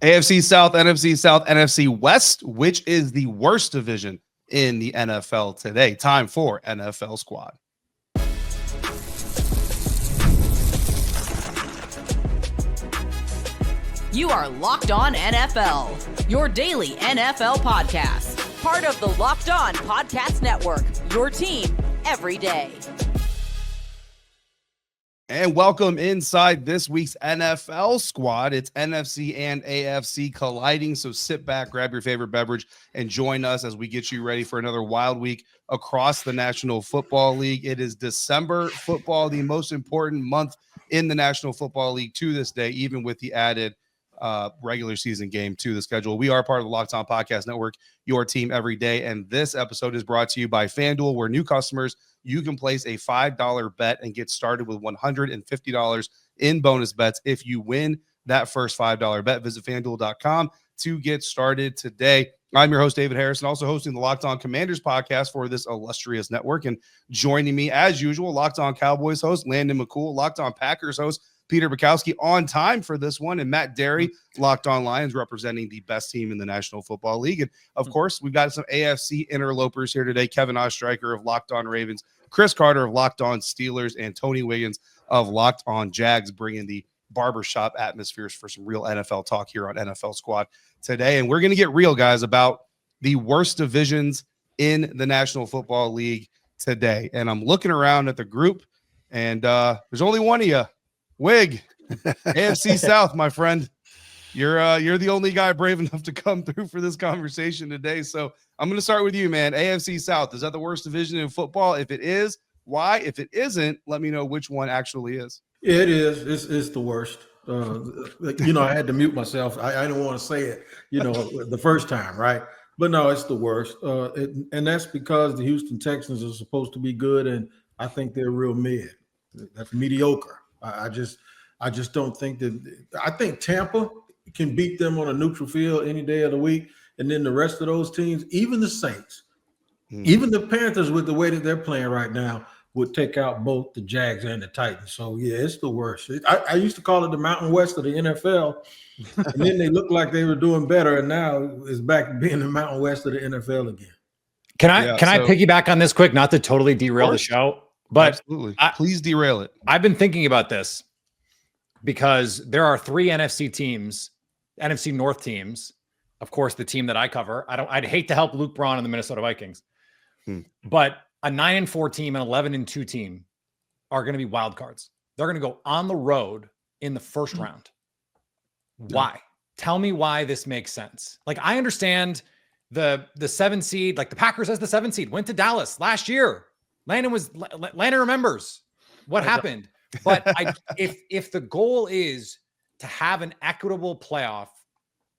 AFC South, NFC West, which is the worst division in the NFL today. Time for NFL Squad. You are Locked On NFL, your daily NFL podcast. Part of the Locked On Podcast Network, your team every day. And welcome inside this week's NFL Squad. It's NFC and AFC colliding, so sit back, grab your favorite beverage, and join us as we get you ready for another wild week across the National Football League. It is December football, the most important month in the National Football League to this day, even with the added regular season game to the schedule. We are part of the Locked On Podcast Network, your team every day. And this episode is brought to you by FanDuel, where new customers, you can place a $5 bet and get started with $150 in bonus bets. If you win that first $5 bet, visit FanDuel.com to get started today. I'm your host, David Harrison, also hosting the Locked On Commanders podcast for this illustrious network. And joining me, as usual, Locked On Cowboys host Landon McCool, Locked On Packers host Peter Bukowski, on time for this one, and Matt Derry, Locked On Lions, representing the best team in the National Football League. And, of course, we've got some AFC interlopers here today. Kevin Ostreicher of Locked On Ravens, Chris Carter of Locked On Steelers, and Tony Wiggins of Locked On Jags, bringing the barbershop atmospheres for some real NFL talk here on NFL Squad today. And we're going to get real, guys, about the worst divisions in the National Football League today. And I'm looking around at the group, and there's only one of you. Wig, AFC South, my friend. You're the only guy brave enough to come through for this conversation today. So I'm going to start with you, man. AFC South, is that the worst division in football? If it is, why? If it isn't, let me know which one actually is. It is. It's the worst. I had to mute myself. I didn't want to say it, the first time, right? But no, it's the worst. And that's because the Houston Texans are supposed to be good, and I think they're real mid. That's mediocre. I just don't think that. I think Tampa can beat them on a neutral field any day of the week, and then the rest of those teams, even the Saints, even the Panthers, with the way that they're playing right now, would take out both the Jags and the Titans. So yeah, it's the worst. I used to call it the Mountain West of the NFL, and then they looked like they were doing better, and now it's back to being the Mountain West of the NFL again. Can I piggyback on this quick? Not to totally derail the show. But absolutely, please derail it. I've been thinking about this because there are three NFC teams, NFC North teams. Of course, the team that I cover. I'd hate to help Luke Braun and the Minnesota Vikings, but a 9-4 team and 11-2 team are going to be wild cards. They're going to go on the road in the first round. Why? Tell me why this makes sense. Like, I understand the 7 seed, like the Packers as the 7 seed, went to Dallas last year. Landon remembers what happened. But if the goal is to have an equitable playoff,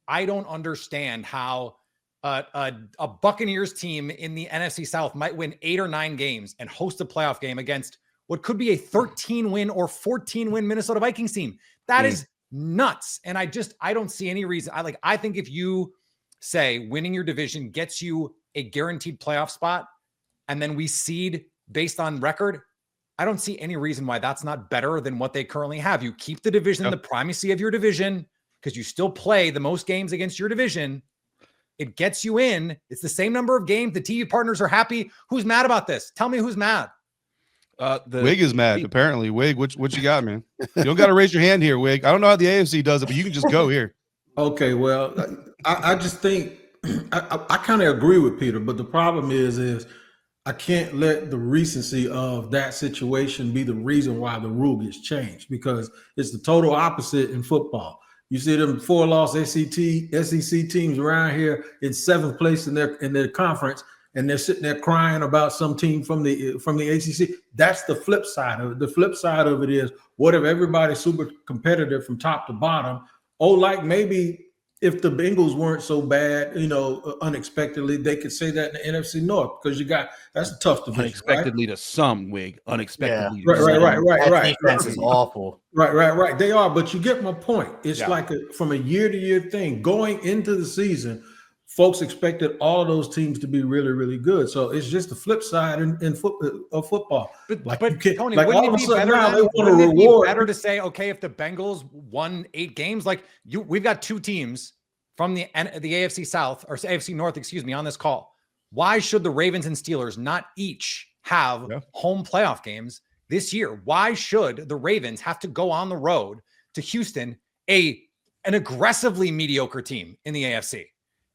I don't understand how a Buccaneers team in the NFC South might win 8 or 9 games and host a playoff game against what could be a 13-win or 14-win Minnesota Vikings team. That is nuts. And I don't see any reason. I think if you say winning your division gets you a guaranteed playoff spot, and then we seed based on record, I don't see any reason why that's not better than what they currently have. You keep the division, the primacy of your division, because you still play the most games against your division. It gets you in. It's the same number of games. The TV partners are happy. Who's mad about this? Tell me who's mad. Wig is mad, apparently. Wig, what you got, man? You don't got to raise your hand here, Wig. I don't know how the AFC does it, but you can just go here. Okay, well, I just think I kind of agree with Peter, but the problem is I can't let the recency of that situation be the reason why the rule gets changed, because it's the total opposite in football. You see them 4-loss SEC teams around here in 7th place in their conference, and they're sitting there crying about some team from the ACC. That's the flip side of it. The flip side of it is, what if everybody's super competitive from top to bottom? Oh, like maybe if the Bengals weren't so bad, unexpectedly, they could say that in the NFC North, because that's a tough division. Unexpectedly, right? To some, Wig. Unexpectedly. Yeah. Right. Defense is awful. Right. They are, but you get my point. It's like from a year-to-year thing. Going into the season, folks expected all of those teams to be really, really good. So it's just the flip side of football. But Tony, like wouldn't all it of a be sudden better now then? they want to Wouldn't it be reward. better to say, okay, if the Bengals won 8 games, like we've got 2 teams from the AFC South or AFC North, on this call. Why should the Ravens and Steelers not each have home playoff games this year? Why should the Ravens have to go on the road to Houston, an aggressively mediocre team in the AFC,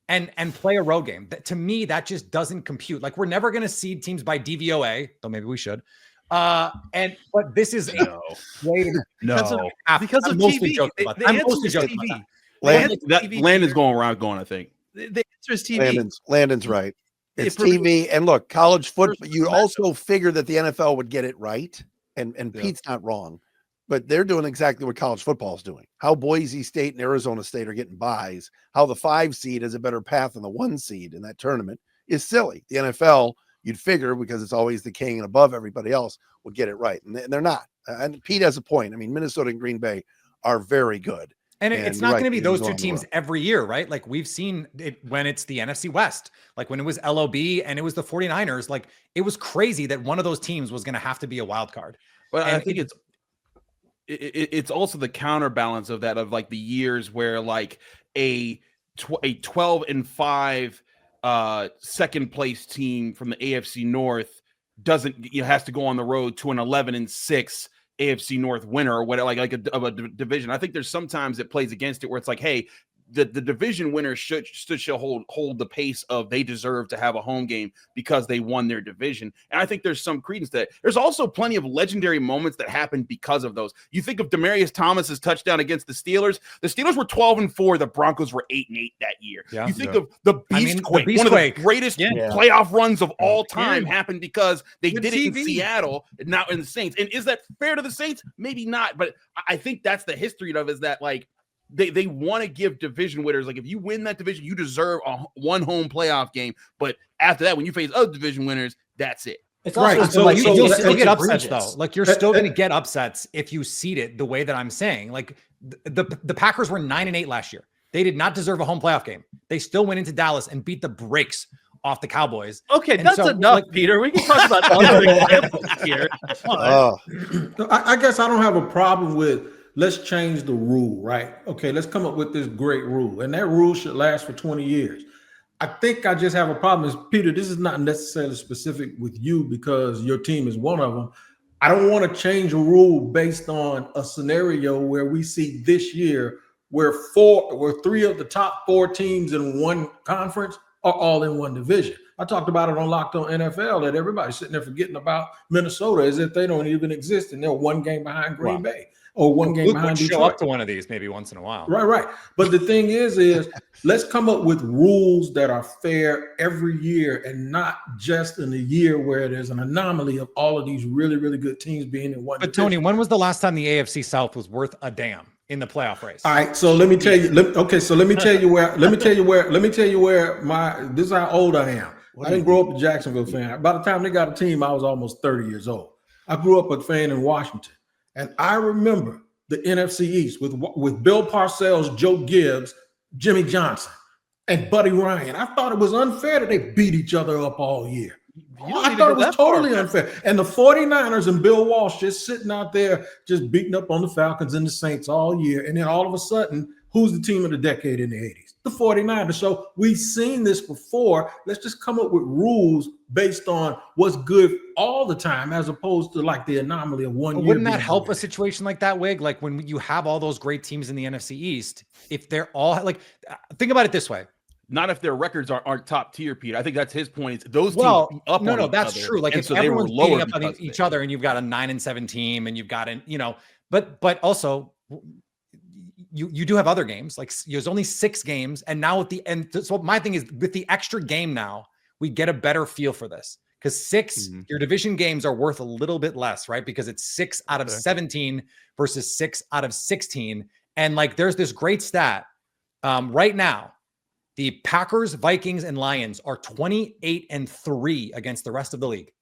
and play a road game? To me, that just doesn't compute. Like, we're never going to seed teams by DVOA, though maybe we should. But this is a way to because of mostly TV. joking about that. The I'm answer mostly is joking TV. about that. Landon's going around going, I think. The answer is TV. Landon's right. It's It TV. And look, college football, you also figure that the NFL would get it right. And Pete's not wrong, but they're doing exactly what college football is doing. How Boise State and Arizona State are getting buys, how the 5 seed has a better path than the 1 seed in that tournament is silly. The NFL, you'd figure, because it's always the king and above everybody else, would get it right. And they're not. And Pete has a point. I mean, Minnesota and Green Bay are very good. And it's not going to be those 2 teams every year, right? Like, we've seen it when it's the NFC West, like when it was LOB and it was the 49ers, like it was crazy that one of those teams was going to have to be a wild card. But I think it's also the counterbalance of that, of like the years where like a 12-5 second place team from the AFC North has to go on the road to an 11-6 AFC North winner or whatever, like a division. I think there's sometimes it plays against it where it's like, hey, the division winner should hold the pace of they deserve to have a home game because they won their division. And I think there's some credence to that. There's also plenty of legendary moments that happened because of those. You think of Demaryius Thomas's touchdown against the Steelers. The Steelers were 12-4. The Broncos were 8-8 that year. Yeah, you think of the Beastquake, one of the greatest playoff runs of all time happened because they did it in Seattle, not in the Saints. And is that fair to the Saints? Maybe not. But I think that's the history of it, is that like, they want to give division winners, like, if you win that division, you deserve one home playoff game. But after that, when you face other division winners, that's it. It's also right. So like, you'll still get upsets though. Like, you're still going to get upsets if you seed it the way that I'm saying. Like, the Packers were 9-8 last year. They did not deserve a home playoff game. They still went into Dallas and beat the brakes off the Cowboys. Okay, and that's enough, Peter. We can talk about other examples here. I guess I don't have a problem with, let's change the rule, right? Okay, let's come up with this great rule. And that rule should last for 20 years. I think I just have a problem. Is, Peter, this is not necessarily specific with you because your team is one of them. I don't want to change a rule based on a scenario where we see this year where 3 of the top 4 teams in one conference are all in one division. I talked about it on Locked On NFL that everybody's sitting there forgetting about Minnesota as if they don't even exist and they're 1 game behind Green Bay. Or 1 game behind Detroit. Show up to one of these maybe once in a while. Right. But the thing is let's come up with rules that are fair every year and not just in a year where there's an anomaly of all of these really, really good teams being in one. But Tony, when was the last time the AFC South was worth a damn in the playoff race? All right, so let me tell you. Let me tell you where this is how old I am. I didn't grow up a Jacksonville fan. By the time they got a team, I was almost 30 years old. I grew up a fan in Washington. And I remember the NFC East with Bill Parcells, Joe Gibbs, Jimmy Johnson, and Buddy Ryan. I thought it was unfair that they beat each other up all year. I thought it was totally unfair. And the 49ers and Bill Walsh just sitting out there just beating up on the Falcons and the Saints all year. And then all of a sudden, who's the team of the decade in the 80s? The 49ers. So we've seen this before. Let's just come up with rules based on what's good all the time, as opposed to like the anomaly of one year. Wouldn't that help a situation like that, Wig? Like, when you have all those great teams in the NFC East, if they're all like, think about it this way. Not if their records aren't top tier, Peter. I think that's his point. It's those teams up no, on that's each true. Like, and if so they were everyone's lower beating up on each other, and you've got a 9-7 team, and you've got but also you do have other games. Like, there's only 6 games, and now so my thing is, with the extra game now, we get a better feel for this, because 6 your division games are worth a little bit less, right? Because it's 6 out of 17 versus 6 out of 16, and like, there's this great stat right now. The Packers, Vikings, and Lions are 28-3 against the rest of the league.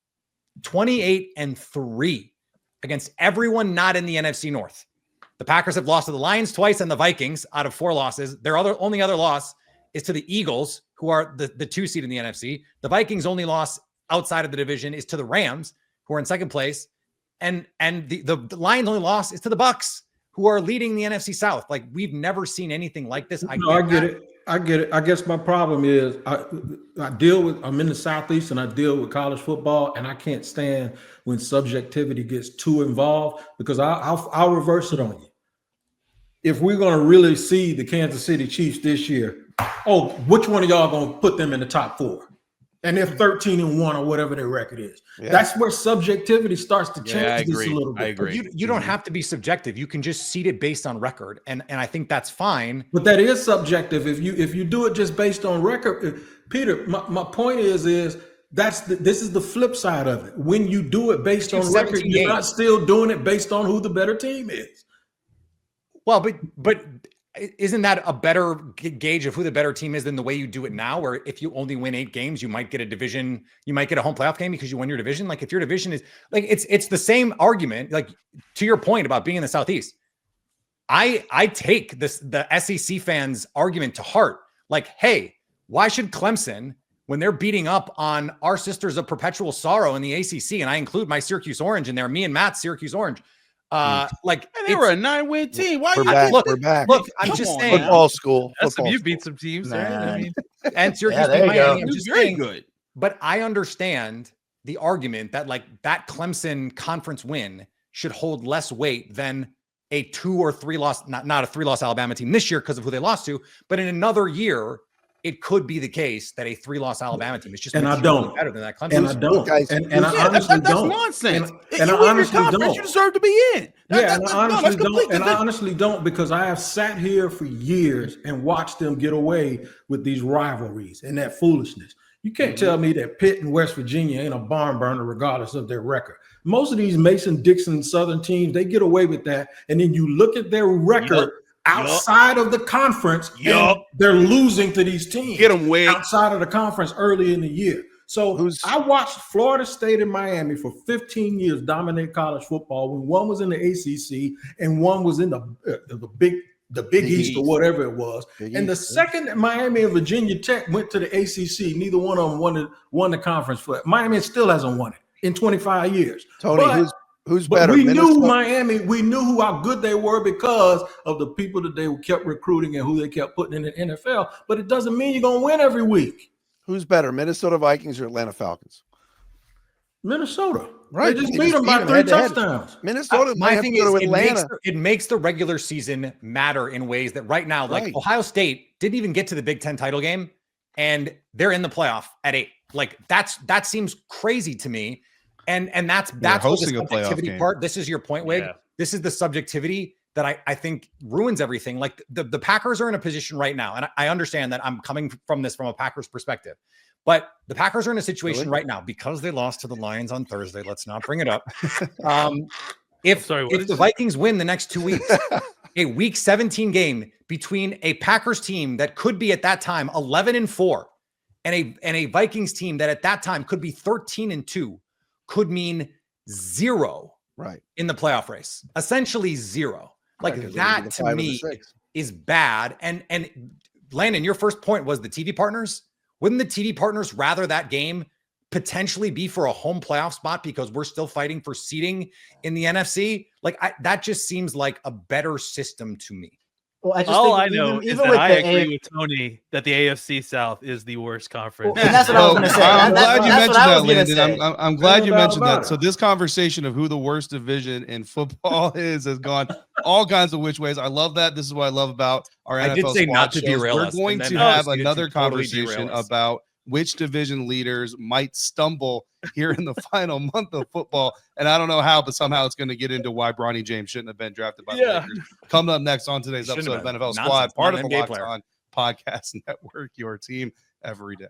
28-3 against everyone not in the NFC North. The Packers have lost to the Lions twice and the Vikings out of 4 losses. Their only other loss is to the Eagles, who are the 2 seed in the NFC. The Vikings' only loss outside of the division is to the Rams, who are in second place. And the Lions' only loss is to the Bucks, who are leading the NFC South. Like, we've never seen anything like this. I get it. I guess my problem is I'm in the Southeast and I deal with college football, and I can't stand when subjectivity gets too involved, because I'll reverse it on you. If we're going to really see the Kansas City Chiefs this year, which one of y'all going to put them in the top 4? And they're 13-1 or whatever their record is. Yeah. That's where subjectivity starts to change this a little bit. I agree. You don't have to be subjective. You can just seed it based on record, and I think that's fine. But that is subjective if you do it just based on record. Peter, my point is this is the flip side of it. When you do it based on record, you're not still doing it based on who the better team is. Well, but isn't that a better gauge of who the better team is than the way you do it now, where if you only win 8 games, you might get a division, you might get a home playoff game because you won your division? Like, if your division is like, it's the same argument, like, to your point about being in the Southeast. I take the SEC fans' argument to heart. Like, hey, why should Clemson, when they're beating up on our sisters of perpetual sorrow in the ACC, and I include my Syracuse Orange in there, me and Matt's Syracuse Orange, like, and they were a 9-win team. Why we're you back? Look, we're back. Look, I'm just saying. Football school. You beat some teams, right? I mean, and Syracuse there beat you go. Miami. I'm just very saying, good. But I understand the argument that, like, that Clemson conference win should hold less weight than a 2 or 3 loss, not a 3-loss Alabama team this year because of who they lost to, but in another year, it could be the case that a 3-loss Alabama team is just better than that Clemson. And I don't. Guys, and I honestly that's don't. nonsense. And I honestly don't. You deserve to be in. I honestly don't, because I have sat here for years and watched them get away with these rivalries and that foolishness. You can't tell me that Pitt and West Virginia ain't a barn burner regardless of their record. Most of these Mason-Dixon Southern teams, they get away with that. And then you look at their record outside of the conference, and they're losing to these teams. Get them way outside of the conference early in the year. So I watched Florida State and Miami for 15 years dominate college football, when one was in the ACC and one was in the Big East or whatever it was. And the second that Miami and Virginia Tech went to the ACC, neither one of them won the conference. Miami still hasn't won it in 25 years. Tony, who's better? We knew Miami. We knew how good they were because of the people that they kept recruiting and who they kept putting in the NFL. But it doesn't mean you're going to win every week. Who's better, Minnesota Vikings or Atlanta Falcons? Minnesota. Right. They just beat them by 3 touchdowns. Minnesota. My thing is, Atlanta. It makes the regular season matter in ways that right now, like Ohio State didn't even get to the Big Ten title game, and they're in the playoff at 8. Like, that seems crazy to me. And that's hosting the a playoff subjectivity game. part. This is your point, Wig. Yeah. This is the subjectivity that I think ruins everything. Like, the Packers are in a position right now, and I understand that I'm coming from this from a Packers perspective, but the Packers are in a situation right now because they lost to the Lions on Thursday. Let's not bring it up. If the Vikings win the next 2 weeks, a Week 17 game between a Packers team that could be at that time 11-4 and a Vikings team that at that time could be 13-2 could mean 0 in the playoff race. Essentially 0. Like, that to me is bad. And Landon, your first point was the TV partners. Wouldn't the TV partners rather that game potentially be for a home playoff spot because we're still fighting for seeding in the NFC? Like, that just seems like a better system to me. Well, I know is that I agree with Tony that the AFC South is the worst conference. Well, and that's what I was going to say. I'm glad you mentioned that, Landon. I'm glad you mentioned that. So this conversation of who the worst division in football has gone all kinds of which ways. I love that. This is what I love about our NFL did say squad not to shows. derail We're us, going to have another conversation about which division leaders might stumble here in the final month of football. And I don't know how, but somehow it's going to get into why Bronny James shouldn't have been drafted by the Lakers. Coming up next on today's episode of NFL Squad, part of the Locked On Podcast Network, your team every day.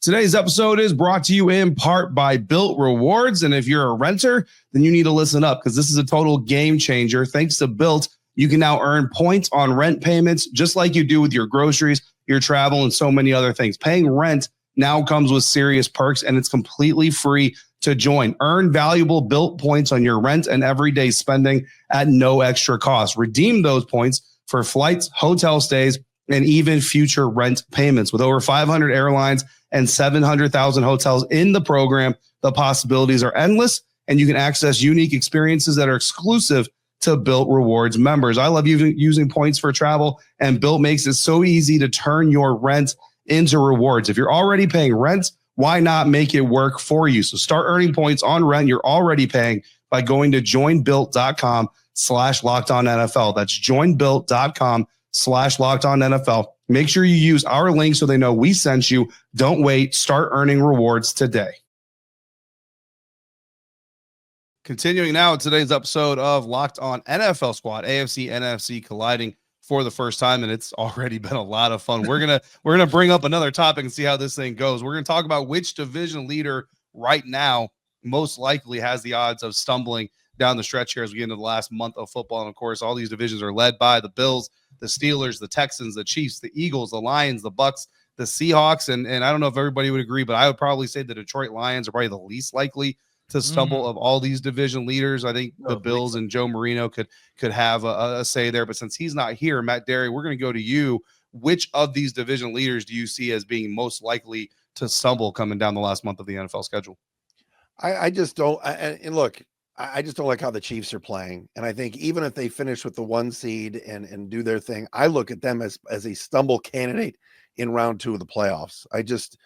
Today's episode is brought to you in part by Built Rewards. And if you're a renter, then you need to listen up because this is a total game changer. Thanks to Built, you can now earn points on rent payments just like you do with your groceries, your travel, and so many other things. Paying rent now comes with serious perks, and it's completely free to join. Earn valuable Built points on your rent and everyday spending at no extra cost. Redeem those points for flights, hotel stays, and even future rent payments. With over 500 airlines and 700,000 hotels in the program, the possibilities are endless, and you can access unique experiences that are exclusive to Bilt Rewards members. I love using points for travel, and Bilt makes it so easy to turn your rent into rewards. If you're already paying rent, why not make it work for you? So start earning points on rent you're already paying by going to joinbuilt.com/LockedOnNFL. That's joinbuilt.com/LockedOnNFL. Make sure you use our link so they know we sent you. Don't wait. Start earning rewards today. Continuing now in today's episode of Locked On NFL Squad, AFC, NFC colliding for the first time, and it's already been a lot of fun. We're gonna bring up another topic and see how this thing goes. We're gonna talk about which division leader right now most likely has the odds of stumbling down the stretch here as we get into the last month of football. And of course, all these divisions are led by the Bills, the Steelers, the Texans, the Chiefs, the Eagles, the Lions, the Bucks, the Seahawks, and I don't know if everybody would agree, but I would probably say the Detroit Lions are probably the least likely to stumble of all these division leaders. I think the Bills and Joe Marino could have a say there, but since he's not here, Matt Derry, we're going to go to you. Which of these division leaders do you see as being most likely to stumble coming down the last month of the NFL schedule? I just don't. And look, I just don't like how the Chiefs are playing. And I think even if they finish with the 1 seed and do their thing, I look at them as a stumble candidate in round 2 of the playoffs. I just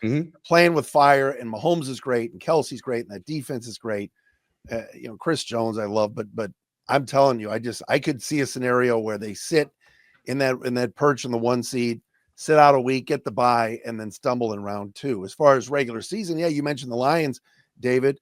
playing with fire, and Mahomes is great, and Kelsey's great, and that defense is great. Chris Jones I love, but I'm telling you, I could see a scenario where they sit in that perch in the 1 seed, sit out a week, get the bye, and then stumble in round 2. As far as regular season, yeah, you mentioned the Lions, David.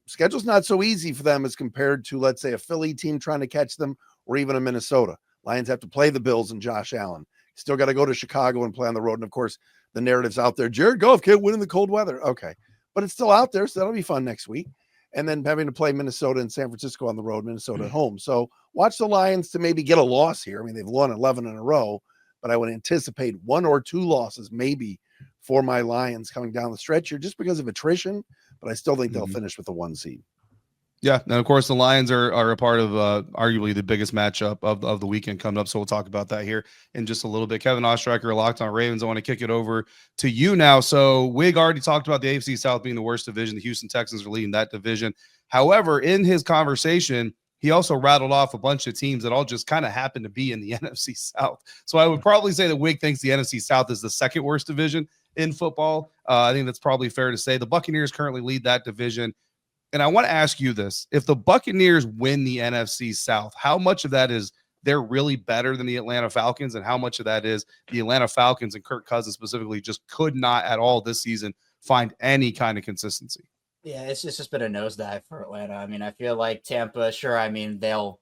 Schedule's not so easy for them as compared to, let's say, a Philly team trying to catch them, or even a Minnesota. Lions have to play the Bills and Josh Allen. Still got to go to Chicago and play on the road. And of course, the narrative's out there. Jared Goff can't win in the cold weather. Okay. But it's still out there. So that'll be fun next week. And then having to play Minnesota and San Francisco on the road, Minnesota at home. So watch the Lions to maybe get a loss here. I mean, they've won 11 in a row, but I would anticipate 1 or 2 losses maybe for my Lions coming down the stretch here just because of attrition. But I still think they'll finish with the 1 seed. Yeah, and of course the Lions are a part of arguably the biggest matchup of the weekend coming up. So we'll talk about that here in just a little bit. Kevin Ostreicher, Locked On Ravens. I want to kick it over to you now. So Wig already talked about the AFC South being the worst division. The Houston Texans are leading that division. However, in his conversation, he also rattled off a bunch of teams that all just kind of happen to be in the NFC South. So I would probably say that Wig thinks the NFC South is the second worst division in football. I think that's probably fair to say. The Buccaneers currently lead that division. And I want to ask you this. If the Buccaneers win the NFC South, how much of that is they're really better than the Atlanta Falcons, and how much of that is the Atlanta Falcons and Kirk Cousins specifically just could not at all this season find any kind of consistency? Yeah, it's just been a nosedive for Atlanta. I mean, I feel like Tampa, sure, I mean, they'll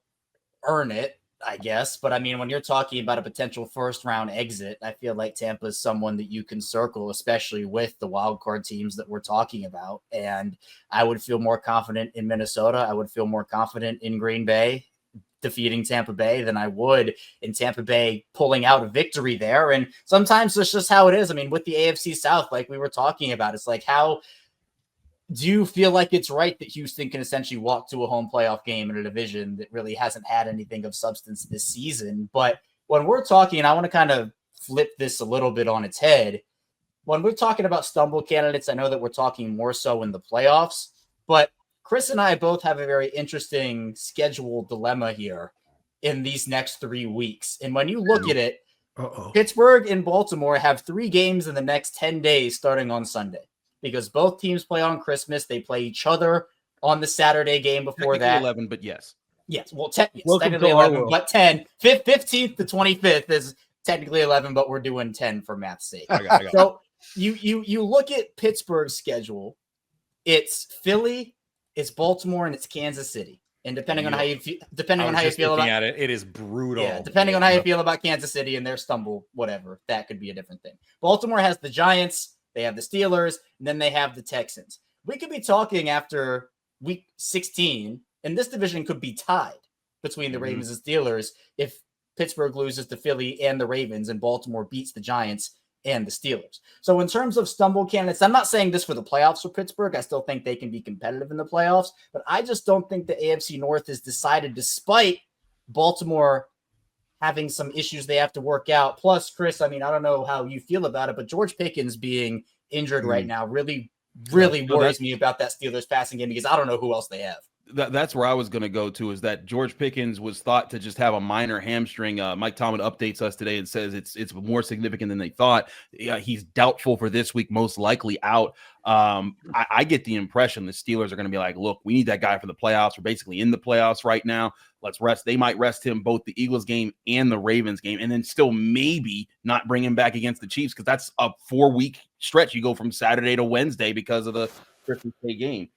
earn it, I guess. But I mean, when you're talking about a potential first-round exit, I feel like Tampa is someone that you can circle, especially with the wild card teams that we're talking about. And I would feel more confident in Minnesota. I would feel more confident in Green Bay defeating Tampa Bay than I would in Tampa Bay pulling out a victory there. And sometimes that's just how it is. I mean, with the AFC South, like we were talking about, it's like, how do you feel like it's right that Houston can essentially walk to a home playoff game in a division that really hasn't had anything of substance this season? But when we're talking, and I want to kind of flip this a little bit on its head, when we're talking about stumble candidates, I know that we're talking more so in the playoffs, but Chris and I both have a very interesting schedule dilemma here in these next 3 weeks. And when you look at it, Pittsburgh and Baltimore have 3 games in the next 10 days starting on Sunday, because both teams play on Christmas. They play each other on the Saturday game before that. 11, but yes. Yes. Well, technically 11, but 10. 15th to 25th is technically 11, but we're doing 10 for math's sake. I got So you look at Pittsburgh's schedule. It's Philly, it's Baltimore, and it's Kansas City. And depending on how you feel about it, it is brutal. Yeah, depending on how you feel about Kansas City and their stumble, whatever, that could be a different thing. Baltimore has the Giants. They have the Steelers, and then they have the Texans. We could be talking after week 16, and this division could be tied between the Ravens and Steelers if Pittsburgh loses to Philly and the Ravens and Baltimore beats the Giants and the Steelers. So in terms of stumble candidates, I'm not saying this for the playoffs for Pittsburgh. I still think they can be competitive in the playoffs, but I just don't think the AFC North is decided, despite Baltimore having some issues they have to work out. Plus, Chris, I mean, I don't know how you feel about it, but George Pickens being injured right now really worries me about that Steelers passing game, because I don't know who else they have. That's where I was going to go to, is that George Pickens was thought to just have a minor hamstring. Mike Tomlin updates us today and says it's more significant than they thought. He's doubtful for this week, most likely out. I get the impression the Steelers are going to be like, look, we need that guy for the playoffs. We're basically in the playoffs right now. Let's rest. They might rest him both the Eagles game and the Ravens game, and then still maybe not bring him back against the Chiefs, because that's a 4-week stretch. You go from Saturday to Wednesday because of the Christmas Day game.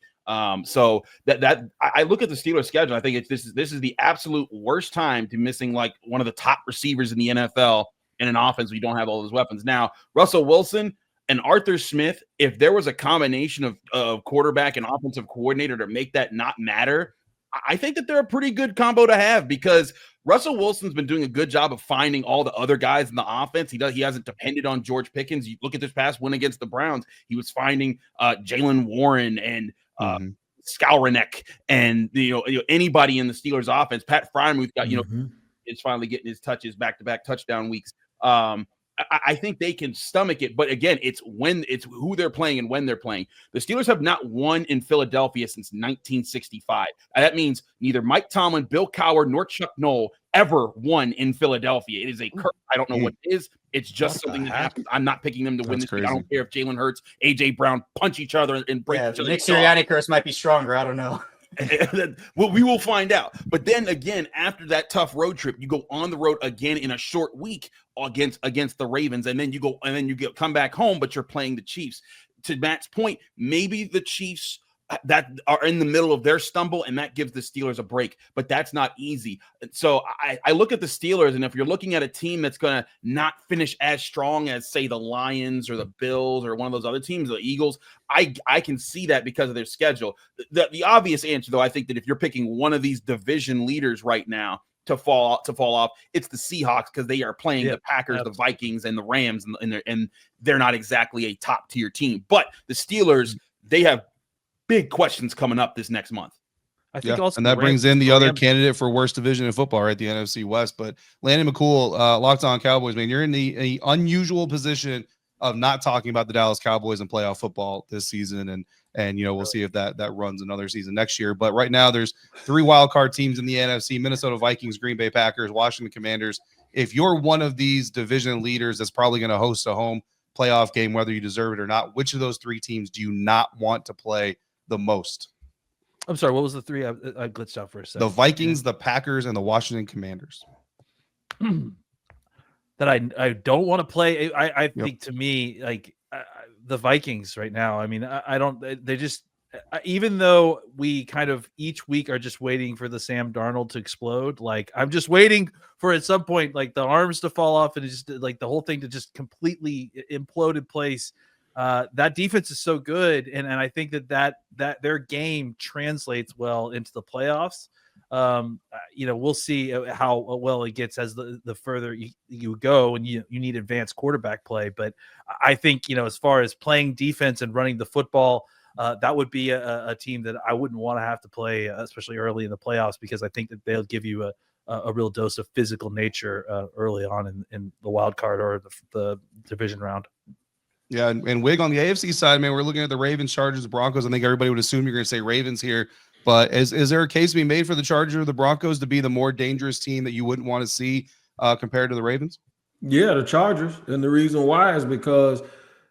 So that I look at the Steelers schedule. I think this is the absolute worst time to missing like one of the top receivers in the NFL in an offense. We don't have all those weapons. Now, Russell Wilson and Arthur Smith, if there was a combination of quarterback and offensive coordinator to make that not matter, I think that they're a pretty good combo to have, because Russell Wilson's been doing a good job of finding all the other guys in the offense. He hasn't depended on George Pickens. You look at this past win against the Browns, he was finding Jaylen Warren and Skowronek and anybody in the Steelers offense. Pat Frymuth got is finally getting his touches, back-to-back touchdown weeks. I think they can stomach it, but again, it's who they're playing and when they're playing. The Steelers have not won in Philadelphia since 1965. That means neither Mike Tomlin, Bill Cowher, nor Chuck Noll ever won in Philadelphia. It is a curse. I don't know what it is. It's just something that happens. I'm not picking them to win this week. I don't care if Jalen Hurts, AJ Brown punch each other and break each other. Nick Sirianni curse might be stronger. I don't know. Well, we will find out. But then again, after that tough road trip, you go on the road again in a short week against the Ravens, and then you come back home, but you're playing the Chiefs. To Matt's point, maybe the Chiefs that are in the middle of their stumble, and that gives the Steelers a break, but that's not easy. So I look at the Steelers, and if you're looking at a team that's going to not finish as strong as, say, the Lions or the Bills or one of those other teams, the Eagles, I can see that because of their schedule. The obvious answer, though, I think that if you're picking one of these division leaders right now to fall off, it's the Seahawks, because they are playing the Packers, the Vikings, and the Rams, and they're not exactly a top tier team. But the Steelers, they have big questions coming up this next month. I think also, and that brings in the other candidate for worst division in football, right? The NFC West. But Landon McCool, Locked On Cowboys, man, you're in the unusual position of not talking about the Dallas Cowboys and playoff football this season, and we'll see if that runs another season next year. But right now, there's 3 wild card teams in the NFC: Minnesota Vikings, Green Bay Packers, Washington Commanders. If you're one of these division leaders that's probably going to host a home playoff game, whether you deserve it or not, which of those 3 teams do you not want to play the most? I'm sorry, what was the 3? I glitched out for a second. The Vikings, the Packers, and the Washington Commanders. That I don't want to play. I think, to me, like the Vikings right now. I mean, I don't. They just, even though we kind of each week are just waiting for the Sam Darnold to explode. Like, I'm just waiting for at some point, like, the arms to fall off and just like the whole thing to just completely implode in place. That defense is so good, and I think that their game translates well into the playoffs. We'll see how well it gets as the further you go, and you need advanced quarterback play. But I think, as far as playing defense and running the football, that would be a team that I wouldn't want to have to play, especially early in the playoffs, because I think that they'll give you a real dose of physical nature early on in the wild card or the division round. Yeah, and Wig, on the AFC side, man, we're looking at the Ravens, Chargers, Broncos. I think everybody would assume you're going to say Ravens here, but is there a case to be made for the Chargers or the Broncos to be the more dangerous team that you wouldn't want to see compared to the Ravens? Yeah, the Chargers, and the reason why is because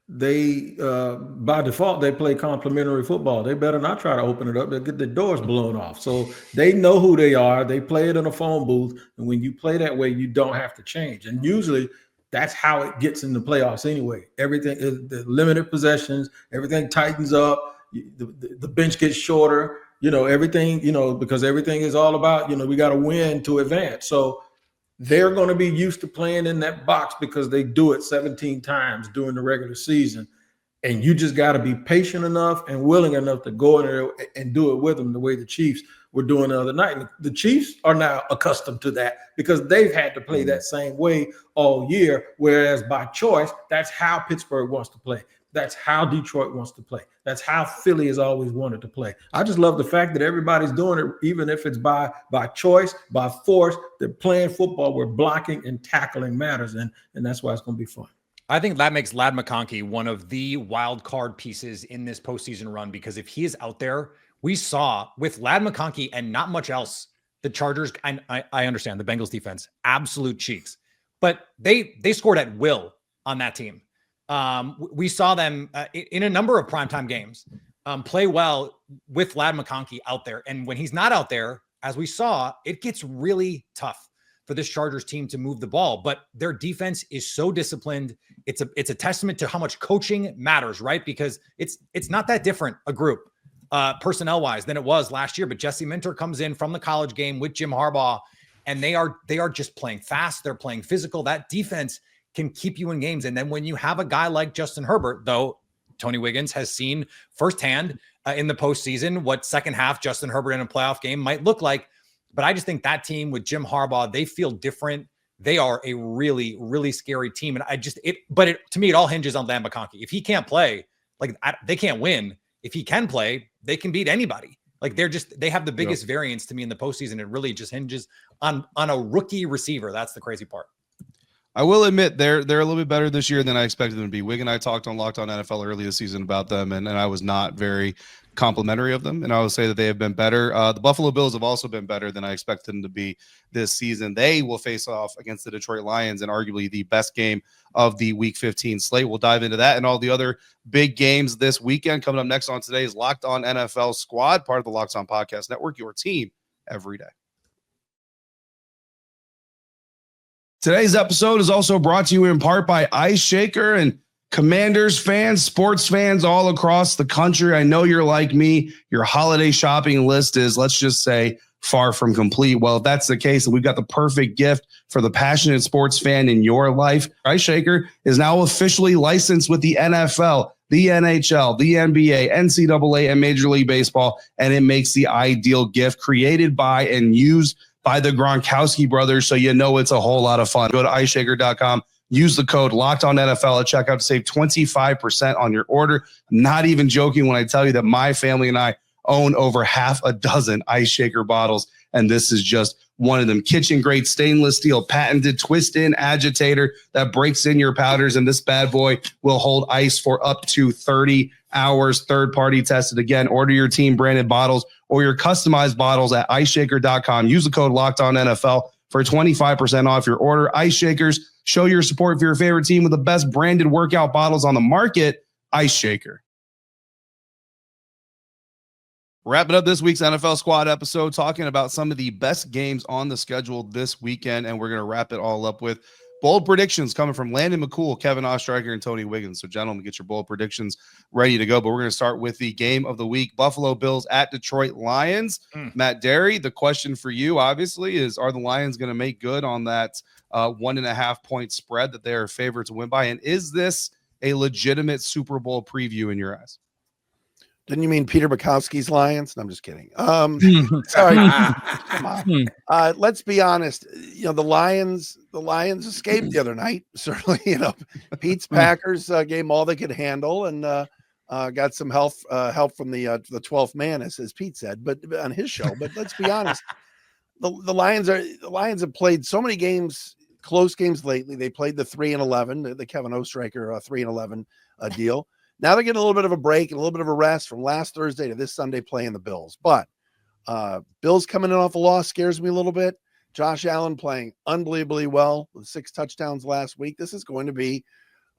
they, by default, they play complementary football. They better not try to open it up. They'll get the doors blown off. So they know who they are. They play it in a phone booth, and when you play that way, you don't have to change. And usually, that's how it gets in the playoffs anyway. Everything is the limited possessions. Everything tightens up. The bench gets shorter. Everything. Because everything is all about. We got to win to advance. So they're going to be used to playing in that box because they do it 17 times during the regular season, and you just got to be patient enough and willing enough to go in there and do it with them the way the Chiefs were doing the other night. And the Chiefs are now accustomed to that because they've had to play that same way all year, whereas by choice, that's how Pittsburgh wants to play. That's how Detroit wants to play. That's how Philly has always wanted to play. I just love the fact that everybody's doing it, even if it's by choice, by force. They're playing football where blocking and tackling matters, and that's why it's going to be fun. I think that makes Ladd McConkey one of the wild card pieces in this postseason run, because if he is out there, we saw with Ladd McConkey and not much else, the Chargers, I understand the Bengals defense, absolute cheeks, but they scored at will on that team. We saw them in a number of primetime games play well with Ladd McConkey out there. And when he's not out there, as we saw, it gets really tough for this Chargers team to move the ball, but their defense is so disciplined. It's a testament to how much coaching matters, right? Because it's not that different a group personnel wise than it was last year. But Jesse Minter comes in from the college game with Jim Harbaugh, and they are just playing fast. They're playing physical. That defense can keep you in games. And then when you have a guy like Justin Herbert, though, Tony Wiggins has seen firsthand in the postseason what second half Justin Herbert in a playoff game might look like. But I just think that team with Jim Harbaugh, they feel different. They are a really, really scary team. And to me, it all hinges on Ladd McConkey. If he can't play, they can't win. If he can play, they can beat anybody. They have the biggest variance to me in the postseason. It really just hinges on a rookie receiver. That's the crazy part. I will admit they're a little bit better this year than I expected them to be. Wig and I talked on Locked On NFL early this season about them, and I was not very complimentary of them. And I will say that they have been better. The Buffalo Bills have also been better than I expected them to be this season. They will face off against the Detroit Lions in arguably the best game of the Week 15 slate. We'll dive into that and all the other big games this weekend. Coming up next on today's Locked On NFL Squad, part of the Locked On Podcast Network, your team every day. Today's episode is also brought to you in part by IceShaker, and Commanders fans, sports fans all across the country. I know you're like me. Your holiday shopping list is, let's just say, far from complete. Well, if that's the case, then we've got the perfect gift for the passionate sports fan in your life. IceShaker is now officially licensed with the NFL, the NHL, the NBA, NCAA, and Major League Baseball, and it makes the ideal gift created by and used by the Gronkowski brothers, so you know it's a whole lot of fun. Go to IceShaker.com. Use the code LOCKEDONNFL at checkout to save 25% on your order. I'm not even joking when I tell you that my family and I own over half a dozen IceShaker bottles, and this is just one of them. Kitchen-grade stainless steel patented twist-in agitator that breaks in your powders, and this bad boy will hold ice for up to 30 hours. Third-party tested. Again, order your team-branded bottles or your customized bottles at IceShaker.com. Use the code LOCKEDONNFL for 25% off your order. IceShakers, show your support for your favorite team with the best branded workout bottles on the market. IceShaker. Wrapping up this week's NFL Squad episode, talking about some of the best games on the schedule this weekend, and we're going to wrap it all up with bold predictions coming from Landon McCool, Kevin Ostreicher, and Tony Wiggins. So, gentlemen, get your bold predictions ready to go. But we're going to start with the game of the week, Buffalo Bills at Detroit Lions. Matt Derry, the question for you, obviously, is are the Lions going to make good on that 1.5 point spread that they are favored to win by? And is this a legitimate Super Bowl preview in your eyes? Didn't you mean Peter Bukowski's Lions? No, I'm just kidding. Sorry. Come on. Let's be honest. The Lions escaped the other night. Certainly, Pete's Packers gave them all they could handle and got some help from the 12th man, as Pete said, but on his show. But let's be honest. The Lions have played so many games, close games lately. They played the 3-11, the Kevin Ostreicher 3-11 deal. Now they're getting a little bit of a break and a little bit of a rest from last Thursday to this Sunday playing the Bills. But Bills coming in off a loss scares me a little bit. Josh Allen playing unbelievably well with 6 touchdowns last week. This is going to be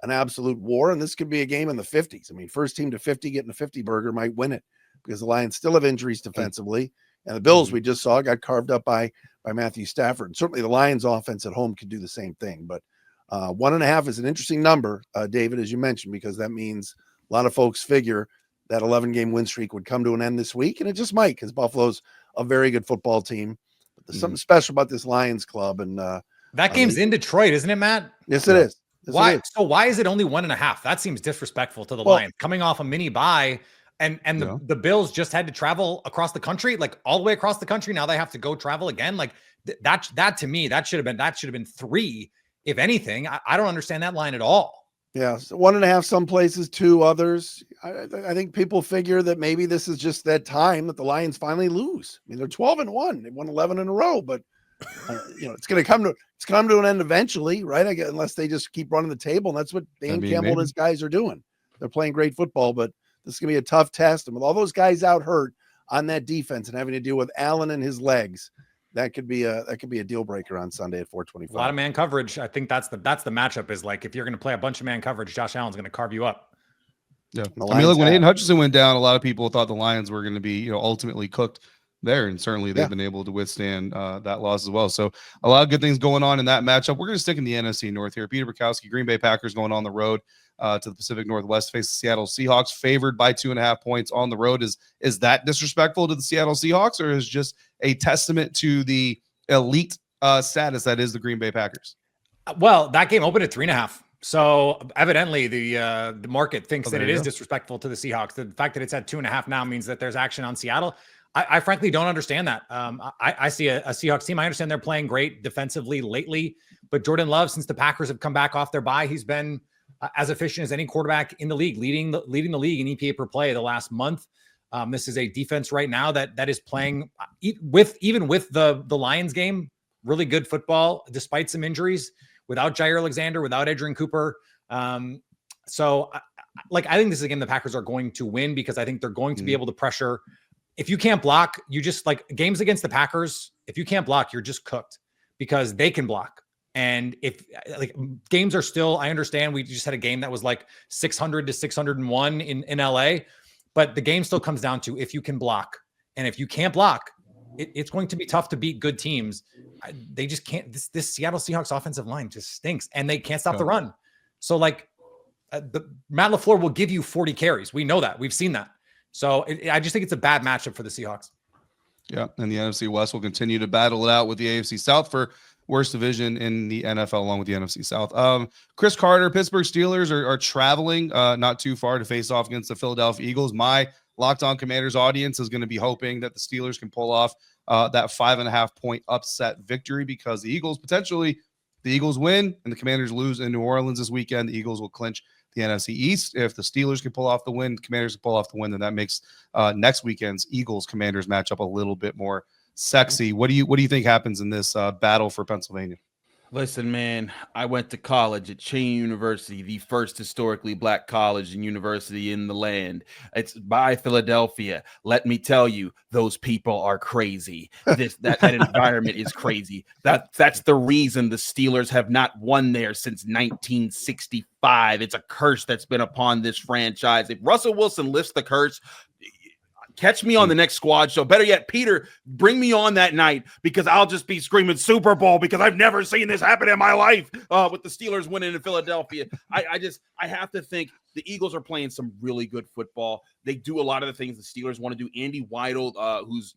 an absolute war, and this could be a game in the 50s. I mean, first team to 50 getting a 50 burger might win it because the Lions still have injuries defensively. And the Bills we just saw got carved up by Matthew Stafford. And certainly the Lions offense at home could do the same thing. But 1.5 is an interesting number, David, as you mentioned, because that means a lot of folks figure that 11-game win streak would come to an end this week, and it just might because Buffalo's a very good football team. But there's something special about this Lions club. And that game's in Detroit, isn't it, Matt? Yes, it is. Yes, why? It is. So why is it only 1.5? That seems disrespectful to the Lions. Coming off a mini bye, and the Bills just had to travel across the country, like all the way across the country. Now they have to go travel again. Like that to me, that should have been 3. If anything, I don't understand that line at all. Yeah, so 1.5 some places, 2 others. I think people figure that maybe this is just that time that the Lions finally lose. I mean, they're 12-1. They won 11 in a row, but it's going to come to an end eventually, right? I guess, unless they just keep running the table, and that's what Dan Campbell and his guys are doing. They're playing great football, but this is going to be a tough test. And with all those guys out hurt on that defense and having to deal with Allen and his legs, that could be a deal breaker on Sunday at 4:25. A lot of man coverage. I think that's the matchup is like, if you're going to play a bunch of man coverage, Josh Allen's going to carve you up. Yeah. I mean, look, when Aiden Hutchinson went down, a lot of people thought the Lions were going to be, ultimately cooked there. And certainly they've been able to withstand that loss as well. So a lot of good things going on in that matchup. We're going to stick in the NFC North here. Peter Bukowski, Green Bay Packers going on the road to the Pacific Northwest, face the Seattle Seahawks, favored by 2.5 points on the road. Is that disrespectful to the Seattle Seahawks, or is just a testament to the elite status that is the Green Bay Packers? Well, that game opened at 3.5. So evidently the market thinks that it is disrespectful to the Seahawks. The fact that it's at 2.5 now means that there's action on Seattle. I frankly don't understand that. I see a Seahawks team. I understand they're playing great defensively lately, but Jordan Love, since the Packers have come back off their bye, he's been as efficient as any quarterback in the league, leading the league in EPA per play the last month. This is a defense right now that is playing even with the Lions game, really good football despite some injuries, without Jair Alexander, without Adrian Cooper. So I think this is a game the Packers are going to win, because I think they're going to be able to pressure. If you can't block, you just games against the Packers. If you can't block, you're just cooked, because they can block. And if games are still, I understand we just had a game that was 600 to 601 in LA, but the game still comes down to if you can block. And if you can't block, it's going to be tough to beat good teams. They just can't. This Seattle Seahawks offensive line just stinks, and they can't stop the run. So the Matt LaFleur will give you 40 carries. We know that. We've seen that. So I just think it's a bad matchup for the Seahawks. Yeah, and the NFC West will continue to battle it out with the AFC South for worst division in the NFL, along with the NFC South. Chris Carter, Pittsburgh Steelers are traveling not too far to face off against the Philadelphia Eagles. My Locked On Commanders audience is going to be hoping that the Steelers can pull off that 5.5 point upset victory, because the Eagles win and the Commanders lose in New Orleans this weekend. The Eagles will clinch the NFC East. If the Steelers can pull off the win, the Commanders can pull off the win, then that makes next weekend's Eagles-Commanders matchup a little bit more sexy. What do you think happens in this battle for Pennsylvania? Listen, man, I went to college at Cheney University, the first historically black college and university in the land. It's by Philadelphia. Let me tell you, those people are crazy. That environment is crazy. That's the reason the Steelers have not won there since 1965. It's a curse that's been upon this franchise. If Russell Wilson lifts the curse, catch me on the next squad show. Better yet, Peter, bring me on that night, because I'll just be screaming Super Bowl, because I've never seen this happen in my life with the Steelers winning in Philadelphia. I have to think the Eagles are playing some really good football. They do a lot of the things the Steelers want to do. Andy Weidel, who's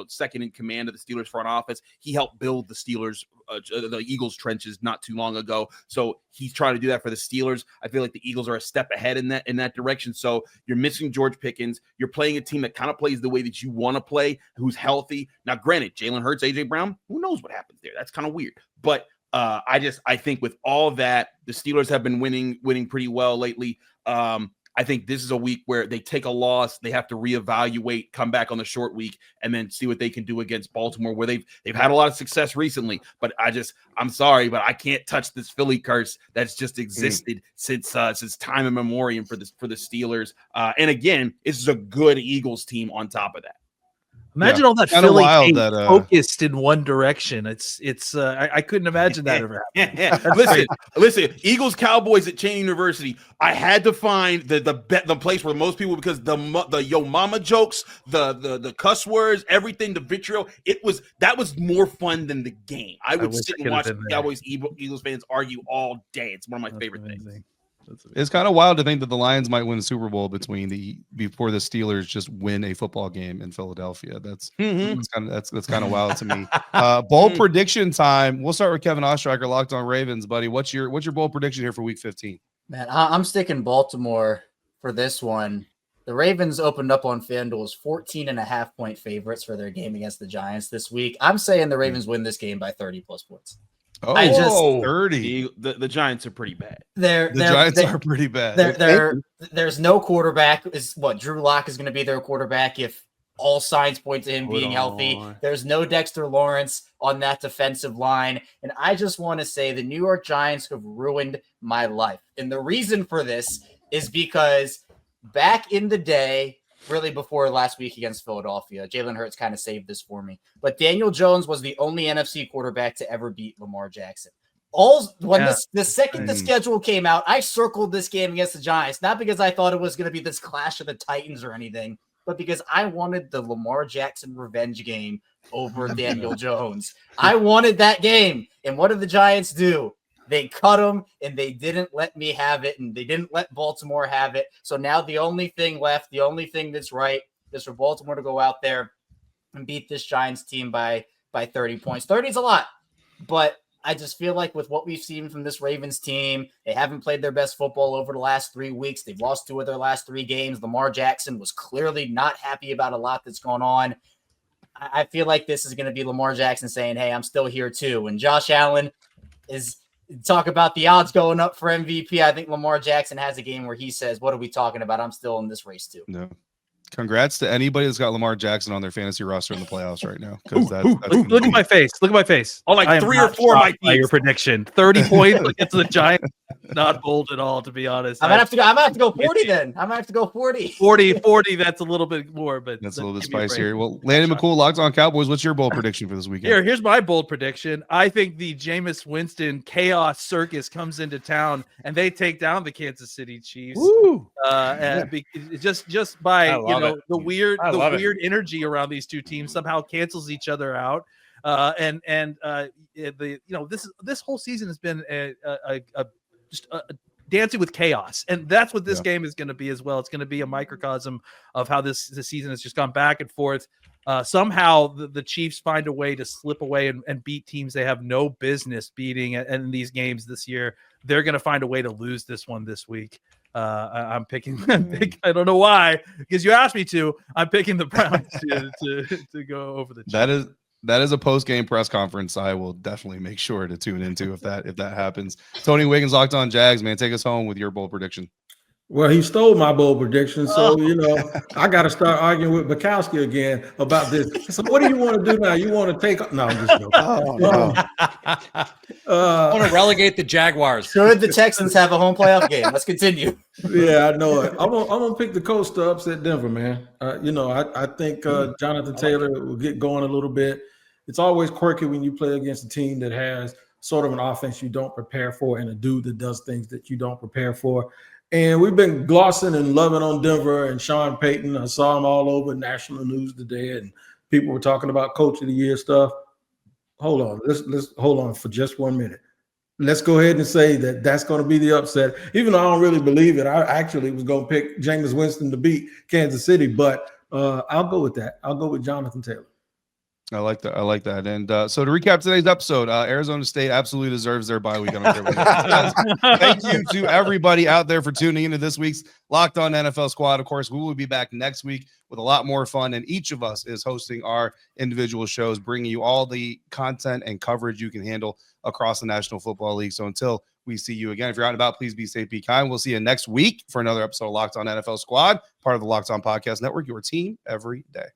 second in command of the Steelers front office, he helped build the Steelers, the Eagles trenches not too long ago. So he's trying to do that for the Steelers. I feel like the Eagles are a step ahead in that direction. So you're missing George Pickens. You're playing a team that kind of plays the way that you want to play, who's healthy. Now, granted, Jalen Hurts, AJ Brown, who knows what happens there? That's kind of weird, but I think with all that, the Steelers have been winning pretty well lately. I think this is a week where they take a loss, they have to reevaluate, come back on the short week, and then see what they can do against Baltimore, where they've had a lot of success recently. But I'm sorry, but I can't touch this Philly curse that's just existed since time immemorial for the Steelers. And again, this is a good Eagles team on top of that. Imagine all that Philly team focused in one direction. I couldn't imagine that ever happening. Listen, Eagles Cowboys at Cheney University. I had to find the place where most people, because the yo mama jokes, the cuss words, everything, the vitriol, that was more fun than the game. I would sit and watch Cowboys Eagles fans argue all day. It's one of my favorite things. It's kind of wild to think that the Lions might win a Super Bowl before the Steelers just win a football game in Philadelphia. That's kind of wild to me. Bold prediction time. We'll start with Kevin Ostreicher, Locked On Ravens, buddy. What's your bold prediction here for Week 15? Man, I'm sticking Baltimore for this one. The Ravens opened up on FanDuel as 14.5 point favorites for their game against the Giants this week. I'm saying the Ravens win this game by 30 plus points. Oh, I just 30. The Giants are pretty bad. The Giants are pretty bad. There's no quarterback. Is what Drew Lock is going to be their quarterback if all signs point to him being healthy. There's no Dexter Lawrence on that defensive line. And I just want to say the New York Giants have ruined my life. And the reason for this is because back in the day, really before last week against Philadelphia, Jalen Hurts kind of saved this for me. But Daniel Jones was the only NFC quarterback to ever beat Lamar Jackson. The second the schedule came out, I circled this game against the Giants, not because I thought it was going to be this clash of the Titans or anything, but because I wanted the Lamar Jackson revenge game over Daniel Jones. I wanted that game. And what did the Giants do? They cut him, and they didn't let me have it, and they didn't let Baltimore have it. So now the only thing left, the only thing that's right, is for Baltimore to go out there and beat this Giants team by 30 points. 30 is a lot, but I just feel like with what we've seen from this Ravens team, they haven't played their best football over the last 3 weeks. They've lost 2 of their last 3 games. Lamar Jackson was clearly not happy about a lot that's going on. I feel like this is going to be Lamar Jackson saying, hey, I'm still here too. And Josh Allen is – talk about the odds going up for MVP. I think Lamar Jackson has a game where he says, what are we talking about? I'm still in this race too. No. Congrats to anybody that's got Lamar Jackson on their fantasy roster in the playoffs right now. Look at my face. Look at my face. Oh, like 3 or 4 might be your prediction. 30 points against the Giants. Not bold at all, to be honest. I'm gonna have to go 40 then. I'm gonna have to go 40. 40. That's a little bit more, but that's a little bit spicier. Well, Landon McCool, Locked On Cowboys. What's your bold prediction for this weekend? Here's my bold prediction. I think the Jameis Winston chaos circus comes into town and they take down the Kansas City Chiefs. Just by the weird energy around these two teams somehow cancels each other out. This whole season has been just dancing with chaos, and that's what this game is going to be as well. It's going to be a microcosm of how this season has just gone back and forth. Somehow the Chiefs find a way to slip away and beat teams they have no business beating in these games this year. They're going to find a way to lose this one this week. I'm picking. I don't know why, because you asked me to. I'm picking the Browns to go over the Chiefs. That is a post-game press conference I will definitely make sure to tune into if that happens. Tony Wiggins, Locked On Jags, man, take us home with your bold prediction. Well, he stole my bold prediction, so I got to start arguing with Gronkowski again about this. So, what do you want to do now? You want to take? No, I'm just joking. I want to relegate the Jaguars. Should the Texans have a home playoff game? Let's continue. Yeah, I know it. I'm gonna pick the Colts to upset Denver, man. I think Jonathan Taylor will get going a little bit. It's always quirky when you play against a team that has sort of an offense you don't prepare for and a dude that does things that you don't prepare for. And we've been glossing and loving on Denver and Sean Payton. I saw him all over national news today, and people were talking about Coach of the Year stuff. Hold on. Let's hold on for just 1 minute. Let's go ahead and say that that's going to be the upset. Even though I don't really believe it, I actually was going to pick Jameis Winston to beat Kansas City, but I'll go with that. I'll go with Jonathan Taylor. I like that. And so to recap today's episode, Arizona State absolutely deserves their bye week. Thank you to everybody out there for tuning into this week's Locked On NFL Squad. Of course, we will be back next week with a lot more fun, and each of us is hosting our individual shows, bringing you all the content and coverage you can handle across the National Football League. So until we see you again, if you're out and about, please be safe, be kind. We'll see you next week for another episode of Locked On NFL Squad, part of the Locked On Podcast Network, your team every day.